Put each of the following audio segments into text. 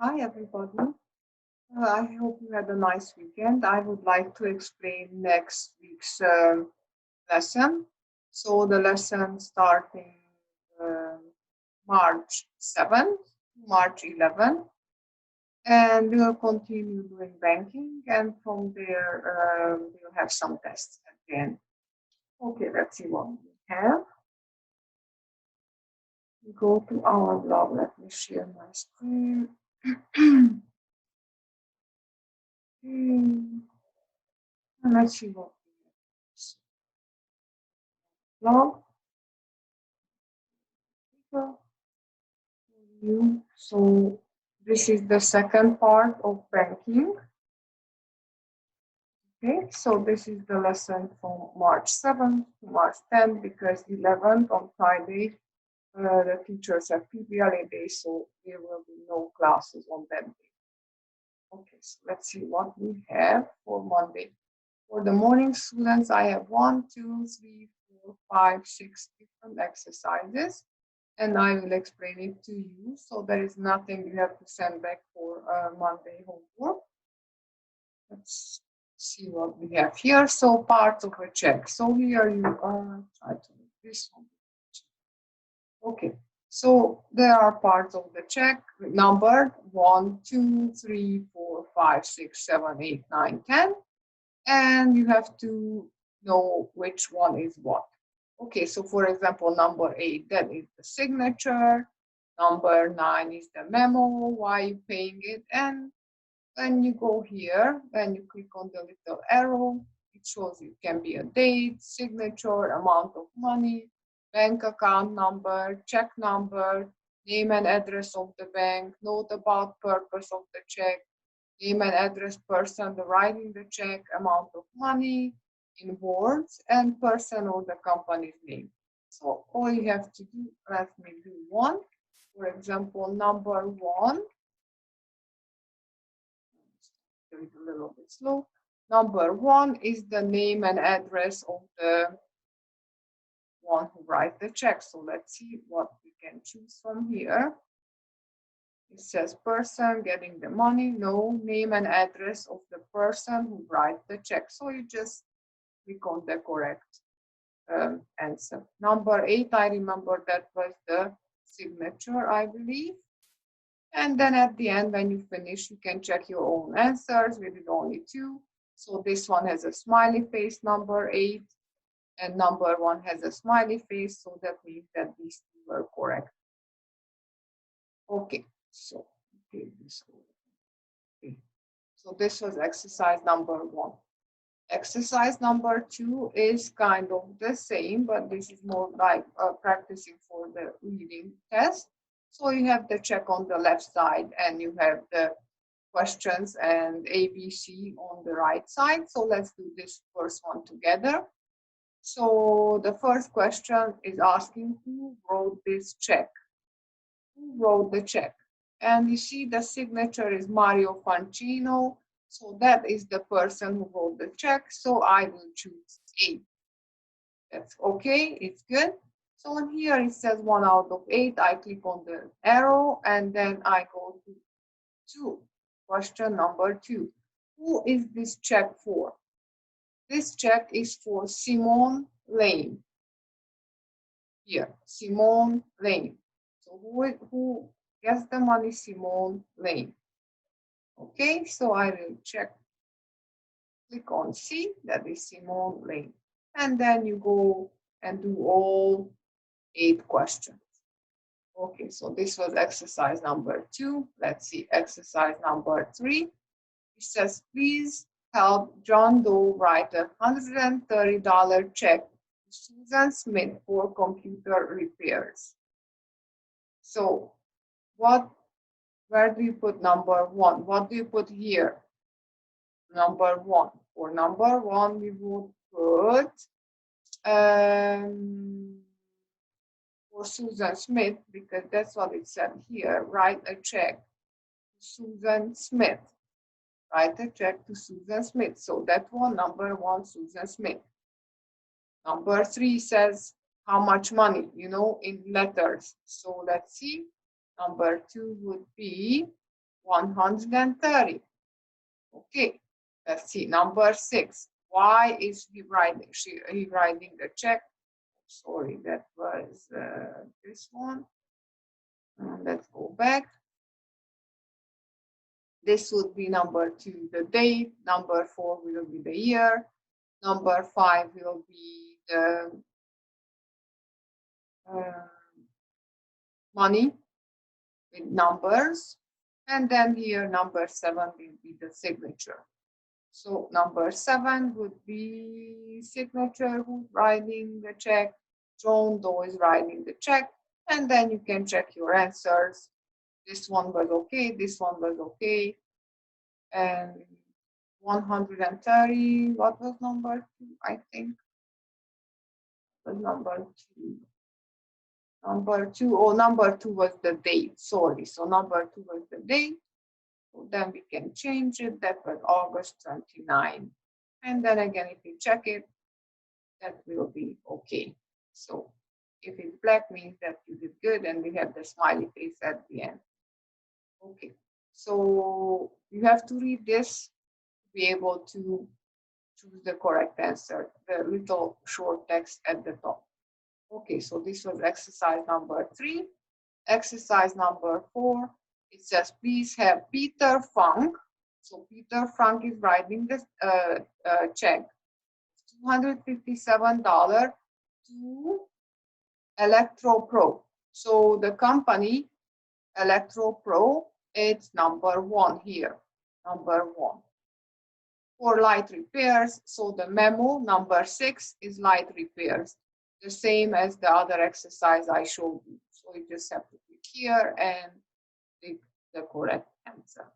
Hi, everybody. I hope you had a nice weekend. I would like to explain next week's lesson. So, the lesson starting uh, March 7th, March 11th, and we'll continue doing banking. And from there, we'll have some tests at the end. Okay, let's see what we have. We go to our blog. Let me share my screen. And let's see what we have. Blog. You. So this is the second part of banking. Okay, so this is the lesson from March 7th to March 10th because 11th on Friday, the teachers have PBLA day, so there will be no classes on that day. Okay, so let's see what we have for Monday. For the morning students, I have 1, 2, 3, 4, 5, 6 different exercises. And I will explain it to you. So there is nothing you have to send back for Monday homework. Let's see what we have here. So parts of a check. So here you try to make this one. Okay. So there are parts of the check numbered 1, 2, 3, 4, 5, 6, 7, 8, 9, 10. And you have to know which one is what. Okay, so for example, number 8, that is the signature. Number 9 is the memo, why you paying it. And then you go here, then you click on the little arrow. It shows you can be a date, signature, amount of money, bank account number, check number, name and address of the bank, note about purpose of the check, name and address person writing the check, amount of money in words, and person or the company's name. So all you have to do, let me do one. For example, number 1, do it a little bit slow. Number 1 is the name and address of the one who writes the check. So let's see what we can choose from here. It says person getting the money, no name and address of the person who writes the check. So you just click on the correct answer. Number 8, I remember that was the signature, I believe. And then at the end, when you finish, you can check your own answers. We did only 2. So this one has a smiley face, number 8, and number 1 has a smiley face. So that means that these 2 were correct. Okay, so take this over. Okay. So this was exercise number 1. Exercise number 2 is kind of the same, but this is more like practicing for the reading test. So you have the check on the left side and you have the questions and ABC on the right side. So let's do this first one together. So the first question is asking who wrote this check? Who wrote the check? And you see the signature is Mario Fancino. So that is the person who wrote the check. So I will choose A. That's okay. It's good. So on here it says 1 out of 8. I click on the arrow and then I go to 2. Question number 2. Who is this check for? This check is for Simone Lane. Here, Simone Lane. So who gets the money? Simone Lane. Okay, so I will check. Click on C, that is Simone Lane. And then you go and do all 8 questions. Okay, so this was exercise number 2. Let's see exercise number 3. It says, please help John Doe write a $130 check to Susan Smith for computer repairs. So where do you put number 1? What do you put here? Number 1. For number 1, we would put for Susan Smith, because that's what it said here. Write a check to Susan Smith. Write a check to Susan Smith. So that one, number 1, Susan Smith. Number 3 says how much money, in letters. So let's see. Number 2 would be 130. Okay, let's see, number 6. Why is he writing the check? Sorry, that was this one. Let's go back. This would be number 2, the date. Number 4 will be the year. Number 5 will be the money with numbers. And then here, number 7 will be the signature. So number 7 would be signature, who's writing the check. John Doe is writing the check. And then you can check your answers. This one was okay, this one was okay. And 130, what was number 2? I think was number 2. Number 2, oh, number 2 was the date, sorry. So number 2 was the date. So then we can change it. That was August 29. And then again, if you check it, that will be okay. So if it's black, means that you did good, and we have the smiley face at the end. Okay, so you have to read this to be able to choose the correct answer, the little short text at the top. Okay, so this was exercise number 3. Exercise number 4, it says, please have Peter Funk. So Peter Funk is writing this check, $257 to ElectroPro. So the company, ElectroPro, it's number 1 here, number 1. For light repairs, so the memo, number 6, is light repairs. The same as the other exercise I showed you. So you just have to click here and click the correct answer.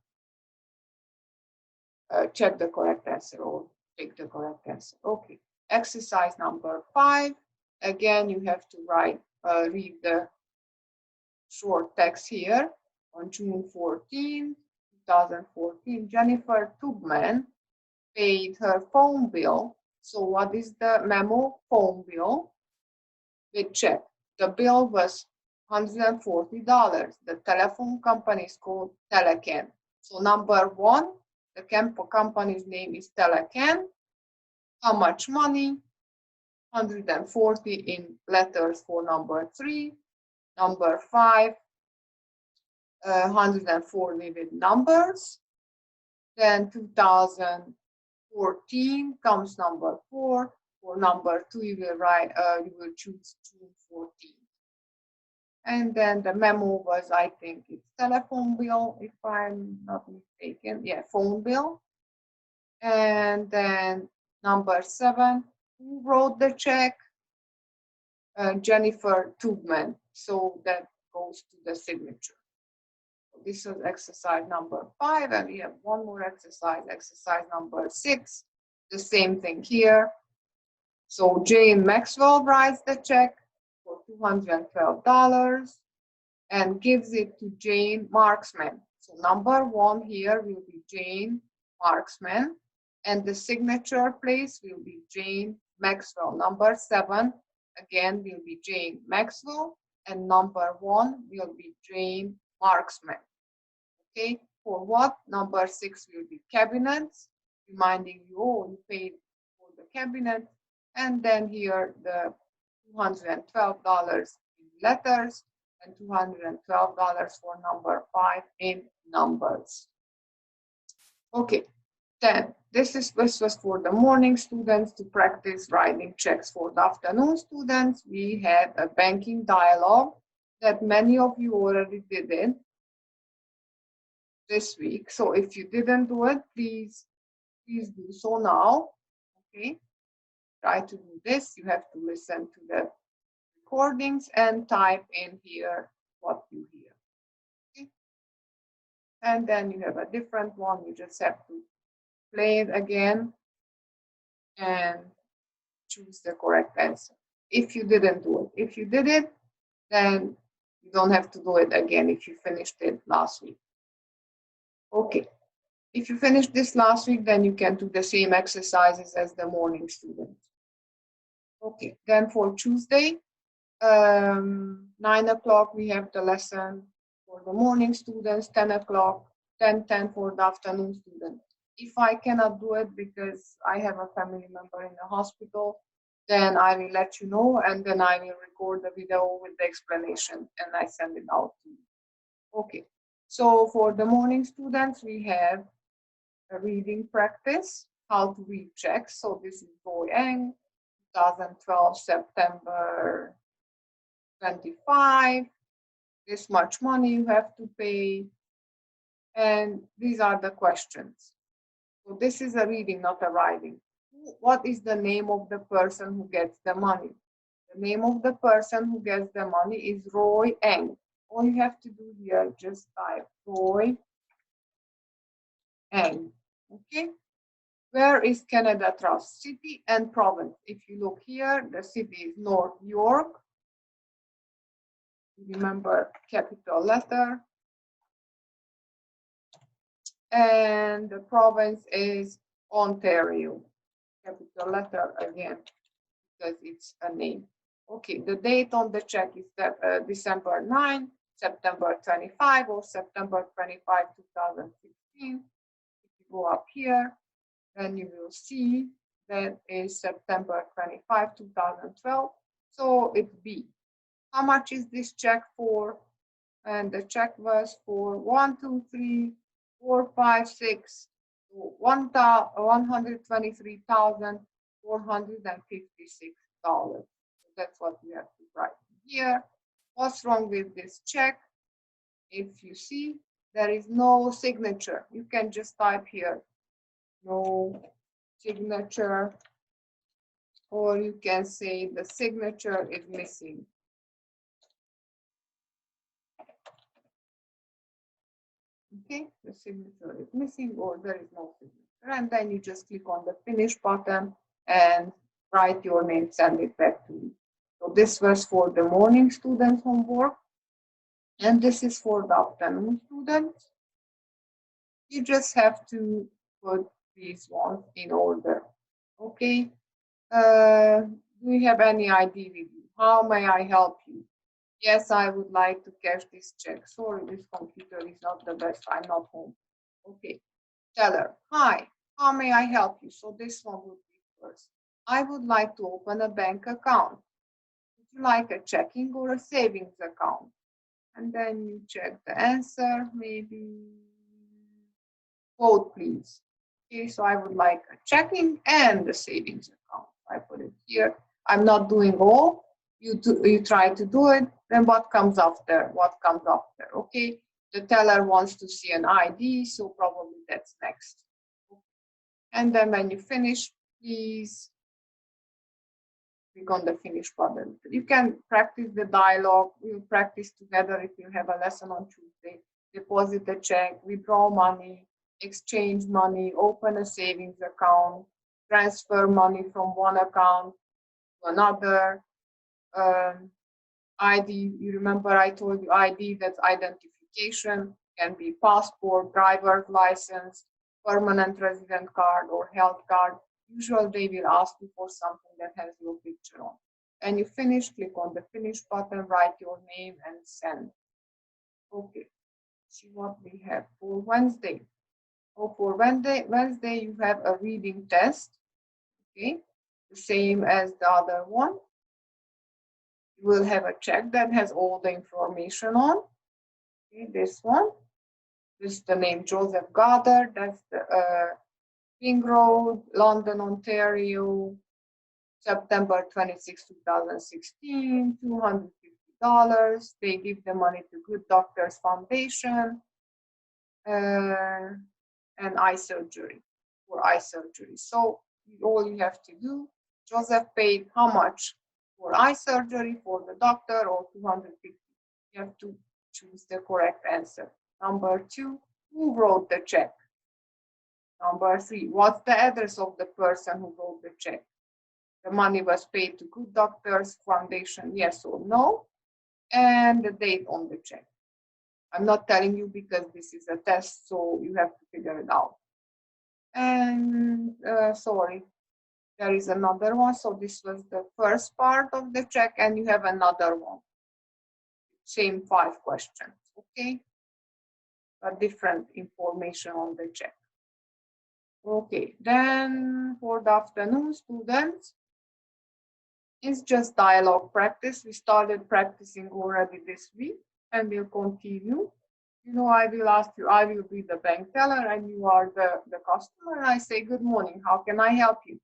Check the correct answer or pick the correct answer. Okay. Exercise number 5. Again, you have to read the short text here. On June 14, 2014, Jennifer Tubman paid her phone bill. So what is the memo? Phone bill with check. The bill was $140. The telephone company is called Telecan. So number 1, the company's name is Telecan. How much money? 140 in letters for number 3. Number 5, 140 with numbers. Then 2014 comes number 4. For number 2, you will choose June 14. And then the memo was, I think it's telephone bill, if I'm not mistaken. Yeah, phone bill. And then number 7, who wrote the check? Jennifer Tubman. So that goes to the signature. So this is exercise number 5, and we have one more exercise, exercise number 6. The same thing here. So Jane Maxwell writes the check for $212 and gives it to Jane Marksman. So number 1 here will be Jane Marksman, and the signature place will be Jane Maxwell. Number 7 again will be Jane Maxwell, and number 1 will be Jane Marksman. Okay, for what? Number 6 will be cabinets, reminding you, oh, you paid for the cabinet. And then here the $212 in letters and $212 for number 5 in numbers. Okay, then this was for the morning students to practice writing checks. For the afternoon students, we had a banking dialogue that many of you already did it this week. So if you didn't do it, please do so now. Okay, try to do this. You have to listen to the recordings and type in here what you hear. Okay, and then you have a different one. You just have to play it again and choose the correct answer. If you didn't do it, if you did it, then you don't have to do it again if you finished it last week. Okay, if you finished this last week, then you can do the same exercises as the morning students. Okay, then for Tuesday, 9 o'clock, we have the lesson for the morning students, 10 o'clock, 10:10 for the afternoon student. If I cannot do it because I have a family member in the hospital, then I will let you know, and then I will record the video with the explanation and I send it out to you. Okay, so for the morning students, we have a reading practice, how to read checks. So this is Boy Eng, 2012, September 25. This much money you have to pay. And these are the questions. So this is a reading, not a writing. What is the name of the person who gets the money? The name of the person who gets the money is Roy Eng. All you have to do here, just type Roy Eng. Okay. Where is Canada Trust? City and province. If you look here, the city is North York. Remember, capital letter. And the province is Ontario. Capital letter again, because it's a name. Okay, the date on the check is December 9, September 25, or September 25, 2016. If you go up here, then you will see that is September 25, 2012. So it's B. How much is this check for? And the check was for 1, 2, 3, 4, 5, 6, $123,456. So that's what we have to write here. What's wrong with this check? If you see, there is no signature. You can just type here, no signature, or you can say the signature is missing. Okay, the signature is missing, or there is no signature, and then you just click on the finish button and write your name, send it back to me. So this was for the morning student homework, and this is for the afternoon students. You just have to put these ones in order. Okay, do you have any ID with you? How may I help you? Yes, I would like to cash this check. Sorry, this computer is not the best. I'm not home. Okay. Teller, hi, how may I help you? So this one would be first. I would like to open a bank account. Would you like a checking or a savings account? And then you check the answer, maybe both, please. Okay, so I would like a checking and a savings account. I put it here. I'm not doing all. You try to do it, then what comes after? What comes after? Okay, the teller wants to see an ID, so probably that's next. And then when you finish, please click on the finish button. You can practice the dialogue. We'll practice together if you have a lesson on Tuesday. Deposit a check, withdraw money, exchange money, open a savings account, transfer money from one account to another. ID, you remember I told you ID, that's identification, can be passport, driver's license, permanent resident card, or health card. Usually they will ask you for something that has your picture on. And you finish, click on the finish button, write your name and send. Okay, see what we have for Wednesday. Oh, for Wednesday you have a reading test. Okay, the same as the other one. You will have a check that has all the information on. Okay, this one. This is the name Joseph Goddard. That's the Ring Road, London, Ontario, September 26, 2016, $250. They give the money to Good Doctors Foundation and eye surgery, for eye surgery. So all you have to do, Joseph paid how much for eye surgery for the doctor, or 250. You have to choose the correct answer. Number 2, who wrote the check? Number 3, what's the address of the person who wrote the check? The money was paid to Good Doctors Foundation, yes or no? And the date on the check. I'm not telling you because this is a test, so you have to figure it out. And sorry, there is another one. So this was the first part of the check, and you have another one. Same 5 questions, okay? but different information on the check. Okay, then for the afternoon, students, it's just dialogue practice. We started practicing already this week and we'll continue. You know, I will ask you, I will be the bank teller and you are the customer. And I say, good morning, how can I help you?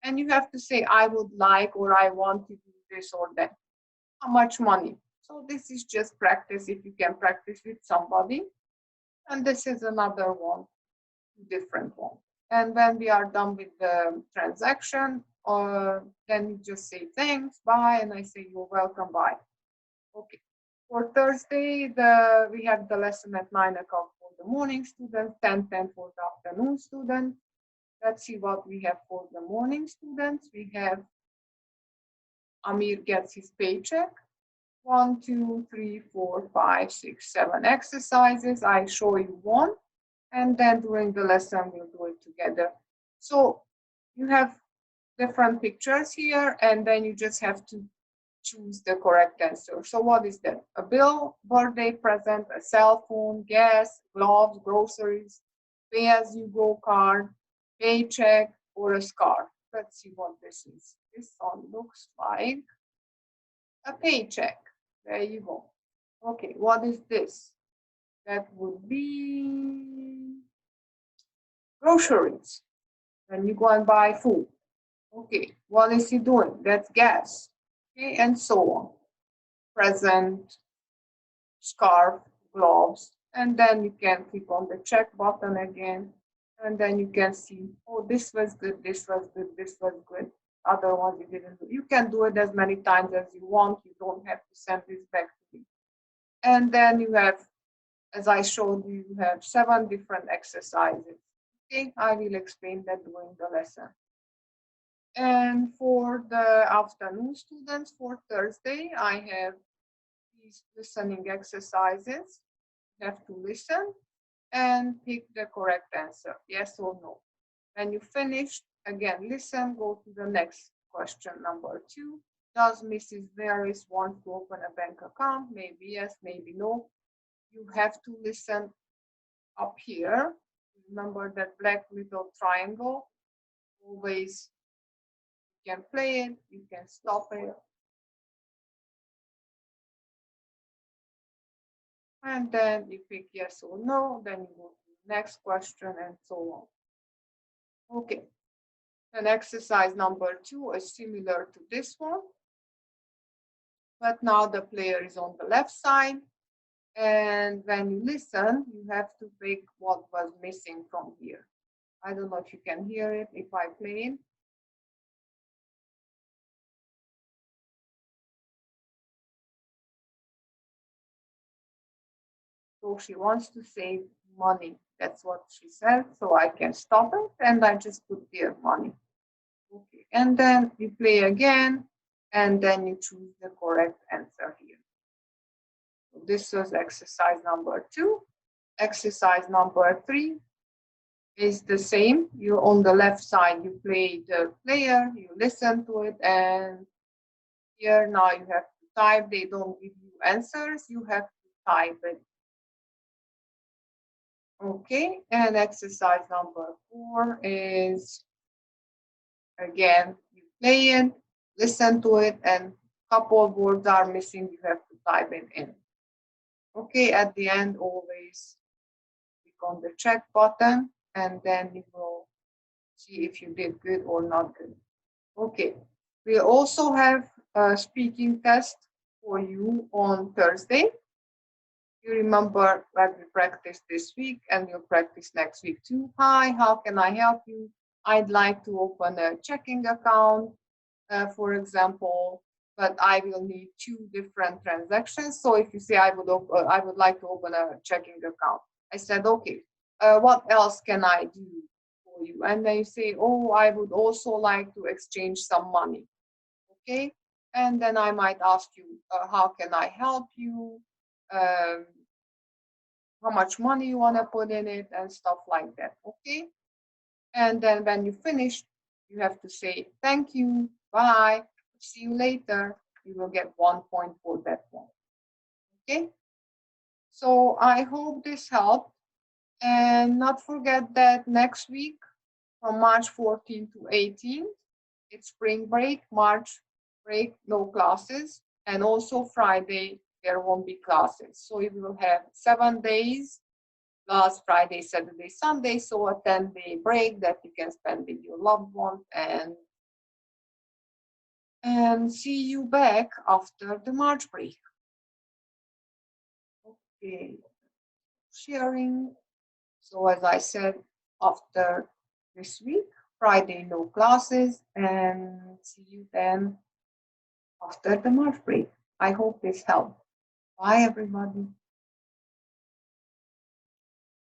And you have to say, I would like or I want to do this or that. How much money? So this is just practice if you can practice with somebody. And this is another one, different one. And when we are done with the transaction, then you just say thanks, bye, and I say you're welcome, bye. Okay. For Thursday, we have the lesson at 9 o'clock for the morning students, 10:10 for the afternoon students. Let's see what we have for the morning students. We have Amir gets his paycheck. 1, 2, 3, 4, 5, 6, 7 exercises. I show you one, and then during the lesson we'll do it together. So you have different pictures here, and then you just have to choose the correct answer. So what is that? A bill, birthday present, a cell phone, gas, gloves, groceries, pay-as-you-go card, paycheck, or a scarf. Let's see what this is. This one looks like a paycheck. There you go. Okay, what is this? That would be groceries. When you go and buy food. Okay, what is he doing? That's gas. Okay, and so on. Present, scarf, gloves, and then you can click on the check button again, and then you can see, oh, this was good, this was good, this was good. Other ones you didn't do. You can do it as many times as you want. You don't have to send this back to me. And then you have, as I showed you, you have 7 different exercises. Okay, I will explain that during the lesson. And for the afternoon students, for Thursday, I have these listening exercises. You have to listen and pick the correct answer, yes or no. When you finish, again, listen, go to the next question, number 2. Does Mrs. Varys want to open a bank account? Maybe yes, maybe no. You have to listen up here. Remember that black little triangle. Always you can play it, you can stop it. And then you pick yes or no, then you go to the next question and so on. Okay. And exercise number 2 is similar to this one. But now the player is on the left side. And when you listen, you have to pick what was missing from here. I don't know if you can hear it if I play it. So she wants to save money. That's what she said. So I can stop it and I just put here money. Okay. And then you play again and then you choose the correct answer here. So this was exercise number 2. Exercise number 3 is the same. You on the left side, you play the player, you listen to it, and here now you have to type. They don't give you answers, you have to type it. Okay, and exercise number 4 is again, you play it, listen to it, and a couple of words are missing, you have to type it in. Okay, at the end, always click on the check button, and then you will see if you did good or not good. Okay, we also have a speaking test for you on Thursday. You remember that we practiced this week and we'll practice next week too. Hi, how can I help you? I'd like to open a checking account, for example, but I will need 2 different transactions. So if you say I would like to open a checking account, I said, okay, what else can I do for you? And they say, oh, I would also like to exchange some money. Okay, and then I might ask you, how can I help you? How much money you want to put in it and stuff like that. Okay, and then when you finish, you have to say thank you, bye, see you later. You will get 1 point for that one. Okay. So I hope this helped. And not forget that next week, from March 14th to 18th, it's spring break, March break, no classes. And also Friday, there won't be classes. So we will have 7 days, plus Friday, Saturday, Sunday. So a 10-day break that you can spend with your loved ones, and see you back after the March break. Okay, sharing. So as I said, after this week, Friday, no classes, and see you then after the March break. I hope this helped. Bye, everybody.